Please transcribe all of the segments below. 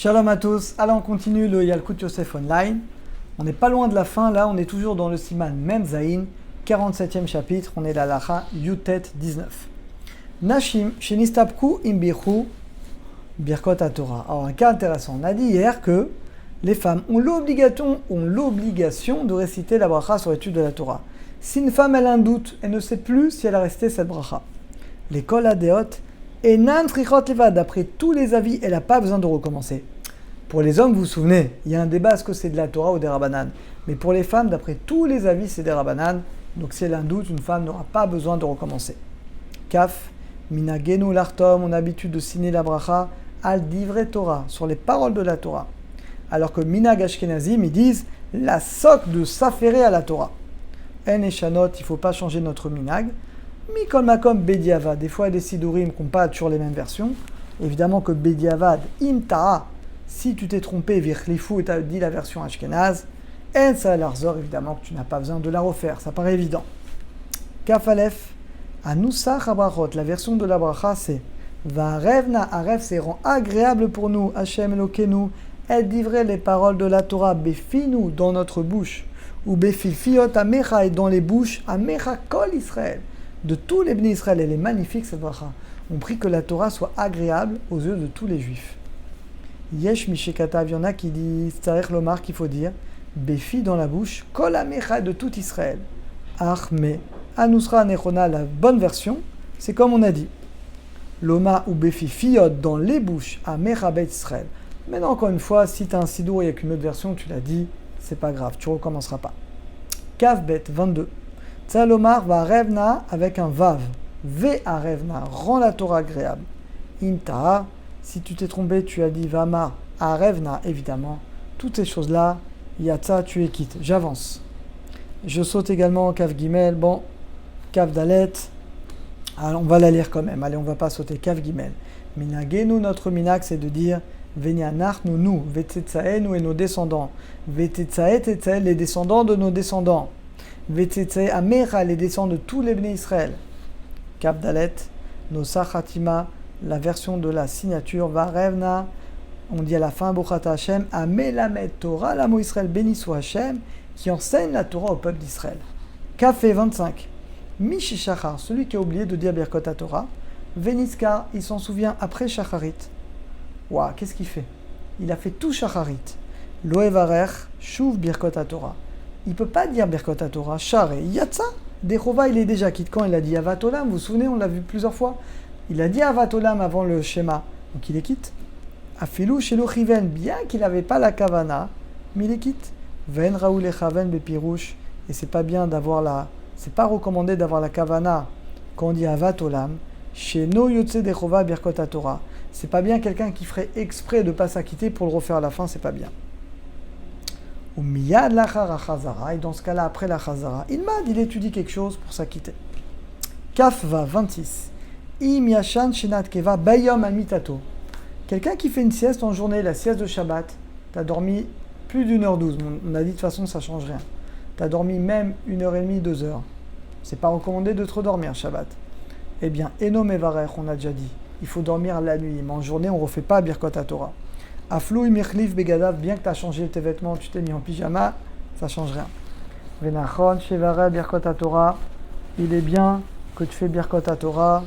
Shalom à tous, alors on continue le Yalkut Yosef Online. On n'est pas loin de la fin, là on est toujours dans le Siman Mem Zayin, 47e chapitre, on est la Lacha Yutet 19. Nashim, Shenistabku Imbichu, Birkot Torah. Alors un cas intéressant, on a dit hier que les femmes ont l'obligation de réciter la bracha sur l'étude de la Torah. Si une femme elle a un doute, elle ne sait plus si elle a resté cette bracha. L'école Adeot, et Nan Trichot Levad, d'après tous les avis, elle n'a pas besoin de recommencer. Pour les hommes, vous vous souvenez, il y a un débat, est-ce que c'est de la Torah ou des Rabbanan. Mais pour les femmes, d'après tous les avis, c'est des Rabbanan. Donc si elle a un doute, une femme n'aura pas besoin de recommencer. Kaf, Minagenu Lartom, on a l'habitude de signer la bracha, al divrei Torah, sur les paroles de la Torah. Alors que Minag Ashkenazim, ils disent la soc de s'affairer à la Torah. En Eshanot, il ne faut pas changer notre Minag. Mikol Makom Bediavad, des fois il y a des Sidurim qui n'ont pas toujours les mêmes versions. Évidemment que Bediavad, Imta'a, si tu t'es trompé, Virchlifou, et tu as dit la version Ashkenaz, En Salarzor, évidemment que tu n'as pas besoin de la refaire, ça paraît évident. Kafalef, Anoussa Chabrachot, la version de la bracha c'est Varevna Aref, c'est rend agréable pour nous, Hashem Elokenu, et livrer les paroles de la Torah, Befinu, dans notre bouche, ou Befilfiot Amecha, et dans les bouches, Amecha Kol Israël. De tous les bénis Israël, elle est magnifique cette bracha. On prie que la Torah soit agréable aux yeux de tous les juifs. Yesh Mishekatav, il y en a qui disent, Tzarech Lomar, qu'il faut dire, Béfi dans la bouche, Kol Amecha de tout Israël. Achme, Anusra Nechona, la bonne version, c'est comme on a dit. Loma ou Béfi Fiot dans les bouches, Amecha Bet Israël. Maintenant, encore une fois, si tu as un sidour et il n'y a qu'une autre version, tu l'as dit, c'est pas grave, tu ne recommenceras pas. Kav Bet 22. Tzalomar va revna avec un vav. Ve a revna, rend la Torah agréable. Imta, si tu t'es trompé, tu as dit vama a revna, évidemment. Toutes ces choses-là, yatsa, tu es quitte. J'avance. Je saute également Kav Gimel. Bon, Kav Dalet. Alors, on va la lire quand même. Allez, on va pas sauter. Kav Gimel. Minagenu, notre minak, c'est de dire Venianach, nous, Vetetsae, nous et nos descendants. Vetetsae, Tetsae, les descendants de nos descendants. Vetetsae, Amecha, les descendants de tous les bénis Israël. Kav Dalet. Nosa Khatima, la version de la signature. Varevna, on dit à la fin, Bochata Hashem, Amelamed Torah, l'amo Israël, béni soit Hashem, qui enseigne la Torah au peuple d'Israël. Café 25. Mishishachar, celui qui a oublié de dire Birkot Torah. Veniska, il s'en souvient après Shacharit. Waouh, qu'est-ce qu'il fait? Il a fait tout Shacharit. Loevarer, Shuv Birkot Torah. Il ne peut pas dire Birkot Torah. Share, Yatsa. Dechova, il est déjà quitte. Quand il a dit Avatolam, vous vous souvenez, on l'a vu plusieurs fois. Il a dit Avatolam avant le schéma. Donc il est quitte. Afilou Shelo Chiven, bien qu'il n'avait pas la kavana, mais il est quitte. Ven Raoul Echaven Bepirouche. Et c'est pas bien d'avoir la. C'est pas recommandé d'avoir la kavana quand on dit Avatolam. Chez No Yotse Dechova Birkot Torah. C'est pas bien quelqu'un qui ferait exprès de ne pas s'acquitter pour le refaire à la fin, c'est pas bien. Ou miyad lachar achazara, et dans ce cas-là, après la chazara, il étudie quelque chose pour s'acquitter. Kaf va 26. Im yashan shenat keva bayom amitato. Quelqu'un qui fait une sieste en journée, la sieste de Shabbat, tu as dormi plus d'1h12. On a dit de toute façon, ça change rien. Tu as dormi même 1h30, 2h. C'est pas recommandé de trop dormir Shabbat. Eh bien, eno mevarech, on a déjà dit. Il faut dormir la nuit, mais en journée, on ne refait pas Birkot Torah. Aflou imirchlif begadav, bien que tu as changé tes vêtements, tu t'es mis en pyjama, ça ne change rien. Venachon shevare Birkot Torah, il est bien que tu fais Birkot Torah,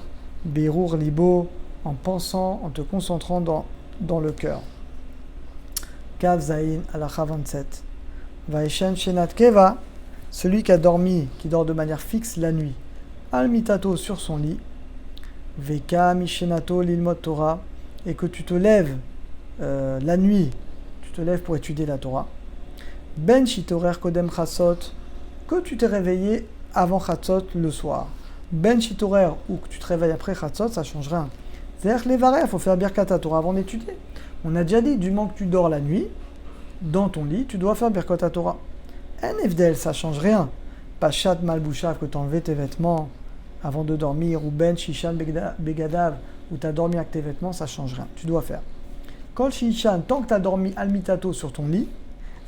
berur libo, en pensant, en te concentrant dans le cœur. Kav zayin alacha 27. Vaishen shenat keva, celui qui a dormi, qui dort de manière fixe la nuit, al mitato sur son lit. Veka mishenato lilmot Torah, et que tu te lèves la nuit, tu te lèves pour étudier la Torah. Ben shitorer kodem chatzot, que tu t'es réveillé avant chatzot le soir. Ben shitorer, ou que tu te réveilles après chatzot, ça change rien. C'est-à-dire que les varets, il faut faire Birkat Torah avant d'étudier. On a déjà dit, du moment que tu dors la nuit, dans ton lit, tu dois faire Birkat Torah. Un evdel, ça change rien. Pachat malbouchav, que tu as enlevé tes vêtements avant de dormir, ou ben shishan begadav, où tu as dormi avec tes vêtements, ça ne change rien. Tu dois faire. Kol shishan, tant que tu as dormi almitato sur ton lit,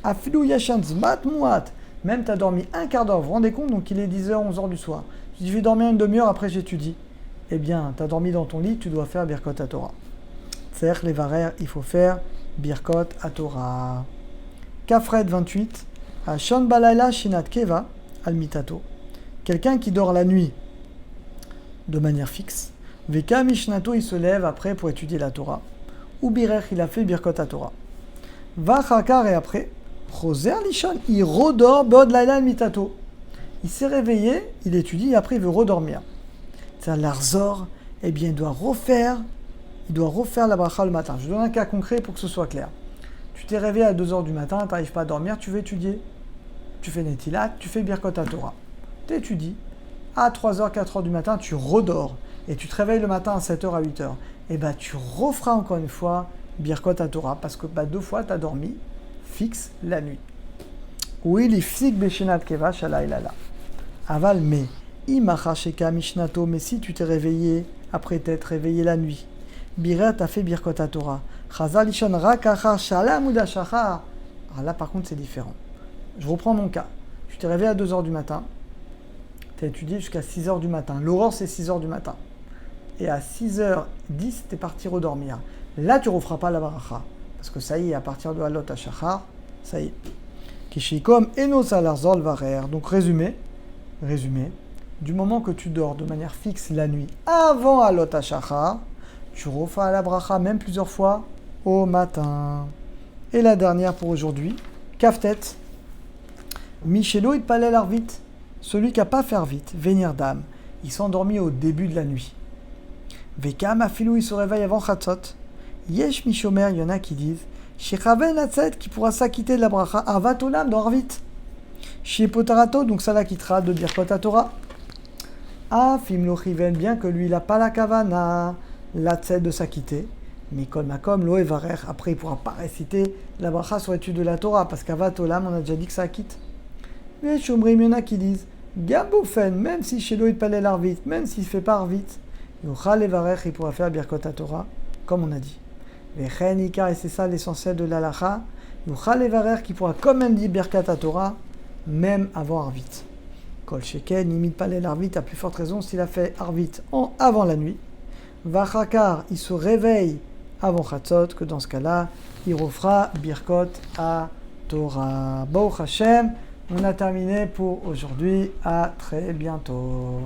afilou yashan zmat muat, même tu as dormi un quart d'heure, vous vous rendez compte, donc il est 10h, 11h du soir. Tu dis, je vais dormir une demi-heure, après j'étudie. Eh bien, tu as dormi dans ton lit, tu dois faire Birkot Torah. C'est-à-dire les varères, il faut faire Birkot Torah. Kafred 28. Shon Balayla Shinat Keva Al Mitato. Quelqu'un qui dort la nuit de manière fixe. Veka Mishnato, il se lève après pour étudier la Torah. Ou Birech, il a fait Birkot Torah. Va Chakar et après. Roser Lishon, il redort Bod Laila Al Mitato. Il s'est réveillé, il étudie et après il veut redormir. C'est-à-dire l'Arzor, eh bien il doit refaire la bracha le matin. Je donne un cas concret pour que ce soit clair. Tu t'es réveillé à 2h du matin, tu n'arrives pas à dormir, tu veux étudier. Tu fais Netilat, tu fais Birkot Torah. Tu étudies. À 3h, 4h du matin, tu redors. Et tu te réveilles le matin à 7h, à 8h. Et bien tu referas encore une fois Birkot Torah parce que 2 fois tu as dormi fixe la nuit. Oui, les fsik beshenat keva shalailala. Aval, mais imachasheka mishnato, mais si tu t'es réveillé après t'être réveillé la nuit, Biret a fait Birkot Torah. Chazal ishon rakachar shalam udashachar. Alors là, par contre, c'est différent. Je reprends mon cas. Tu t'es réveillé à 2h du matin. Tu as étudié jusqu'à 6h du matin. L'aurore, c'est 6h du matin. Et à 6h10, tu es parti redormir. Là, tu ne referas pas la baracha. Parce que ça y est, à partir de Halot HaShachar, ça y est. Kishikom enos alarzol varer. Donc, résumé. Du moment que tu dors de manière fixe la nuit avant Halot HaShachar, tu referas la bracha même plusieurs fois au matin. Et la dernière pour aujourd'hui, Kaftet. Michelo itpalel arvit. Celui qui n'a pas fait vite, venir d'âme, il s'est endormi au début de la nuit. Vekam afilou, il se réveille avant Chatzot. Yesh mishomer, il y en a qui disent Shechaven atzet, qui pourra s'acquitter de la bracha, avat olam, dors vite. Chez Potarato, donc ça la quittera de Birkot Torah. Afim lo chiven, bien que lui il n'a pas la kavana, l'atzet de s'acquitter. Mais kol makom lo evarer, après il ne pourra pas réciter la bracha sur l'étude de la Torah, parce qu'avat olam, on a déjà dit que ça acquitte. Mais Shomrim, il y en a qui disent Gaboufen, même si chez lui il palait l'arvit, même s'il ne fait pas arvit, il pourra faire Birkot Torah, comme on a dit. Vechenika, et c'est ça l'essentiel de l'alacha, qui pourra quand même dire Birkot Torah, même avant arvit. Kol sheken, n'imite pas l'arvit, à plus forte raison s'il a fait arvit avant la nuit. Vachakar, il se réveille avant Chatzot, que dans ce cas-là, il refera Birkot Torah. Baruch Hashem. On a terminé pour aujourd'hui. À très bientôt.